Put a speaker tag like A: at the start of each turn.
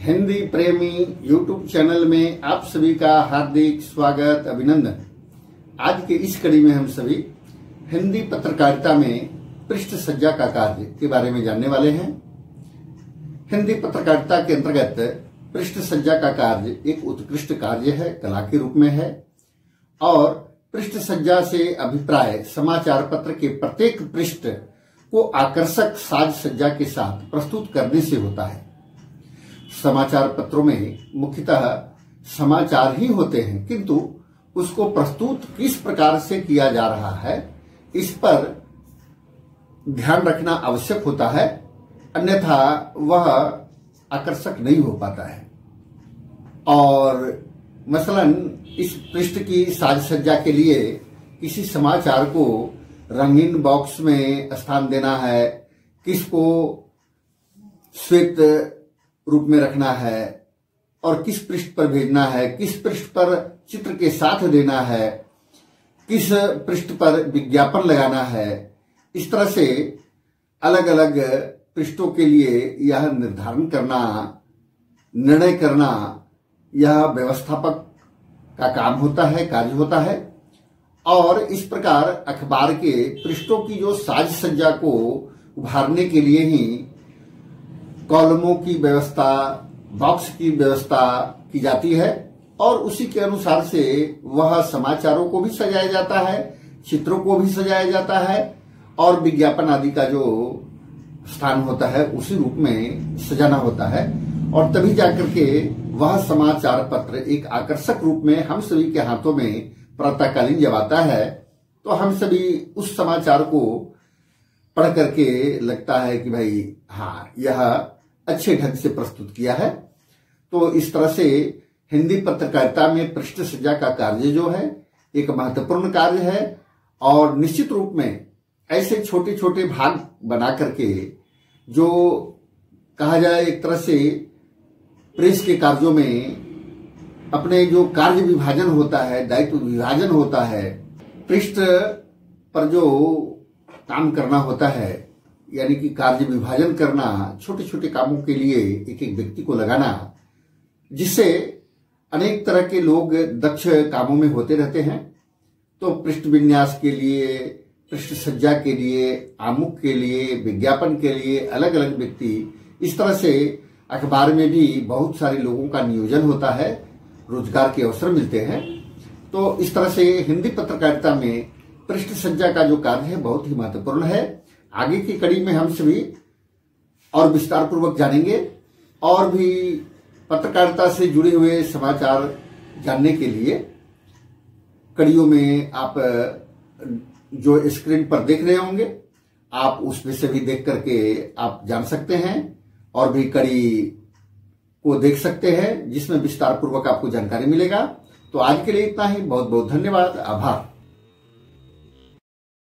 A: हिंदी प्रेमी YouTube channel में आप सभी का हार्दिक स्वागत अभिनंदन। आज के इस कड़ी में हम सभी हिंदी पत्रकारिता में पृष्ठ सज्जा का कार्य के बारे में जानने वाले हैं। हिंदी पत्रकारिता के अंतर्गत पृष्ठ सज्जा का कार्य एक उत्कृष्ट कार्य है, कला के रूप में है और पृष्ठ सज्जा से अभिप्राय समाचार पत्र के प्रत्येक पृष्ठ को आकर्षक साज सज्जा के साथ प्रस्तुत करने से होता है। समाचार पत्रों में मुख्यतः समाचार ही होते हैं, किंतु उसको प्रस्तुत किस प्रकार से किया जा रहा है इस पर ध्यान रखना आवश्यक होता है, अन्यथा वह आकर्षक नहीं हो पाता है। और मसलन इस पृष्ठ की साज सज्जा के लिए किसी समाचार को रंगीन बॉक्स में स्थान देना है, किसको श्वेत रूप में रखना है और किस पृष्ठ पर भेजना है, किस पृष्ठ पर चित्र के साथ देना है, किस पृष्ठ पर विज्ञापन लगाना है, इस तरह से अलग अलग पृष्ठों के लिए यह निर्धारण करना, निर्णय करना यह व्यवस्थापक का काम होता है, कार्य होता है। और इस प्रकार अखबार के पृष्ठों की जो साज सज्जा को उभारने के लिए ही कॉलमों की व्यवस्था, बॉक्स की व्यवस्था की जाती है और उसी के अनुसार से वह समाचारों को भी सजाया जाता है, चित्रों को भी सजाया जाता है और विज्ञापन आदि का जो स्थान होता है उसी रूप में सजाना होता है। और तभी जाकर के वह समाचार पत्र एक आकर्षक रूप में हम सभी के हाथों में प्रातःकालीन जब आता है तो हम सभी उस समाचार को पढ़ करके लगता है कि भाई हाँ, यह अच्छे ढंग से प्रस्तुत किया है। तो इस तरह से हिंदी पत्रकारिता में पृष्ठ सज्जा का कार्य जो है एक महत्वपूर्ण कार्य है और निश्चित रूप में ऐसे छोटे छोटे भाग बना करके जो कहा जाए एक तरह से प्रेस के कार्यों में अपने जो कार्य विभाजन होता है, दायित्व विभाजन होता है, पृष्ठ पर जो काम करना होता है यानी कि कार्य विभाजन करना, छोटे छोटे कामों के लिए एक एक व्यक्ति को लगाना, जिससे अनेक तरह के लोग दक्ष कामों में होते रहते हैं। तो पृष्ठ विन्यास के लिए, पृष्ठ सज्जा के लिए, आमुख के लिए, विज्ञापन के लिए अलग अलग व्यक्ति, इस तरह से अखबार में भी बहुत सारे लोगों का नियोजन होता है, रोजगार के अवसर मिलते हैं। तो इस तरह से हिंदी पत्रकारिता में पृष्ठ सज्जा का जो कार्य है बहुत ही महत्वपूर्ण है। आगे की कड़ी में हम सभी और विस्तार पूर्वक जानेंगे और भी पत्रकारिता से जुड़े हुए समाचार जानने के लिए कड़ियों में आप जो स्क्रीन पर देख रहे होंगे आप उसमें से भी देख करके आप जान सकते हैं और भी कड़ी को देख सकते हैं जिसमें विस्तार पूर्वक आपको जानकारी मिलेगा। तो आज के लिए इतना ही। बहुत बहुत धन्यवाद, आभार।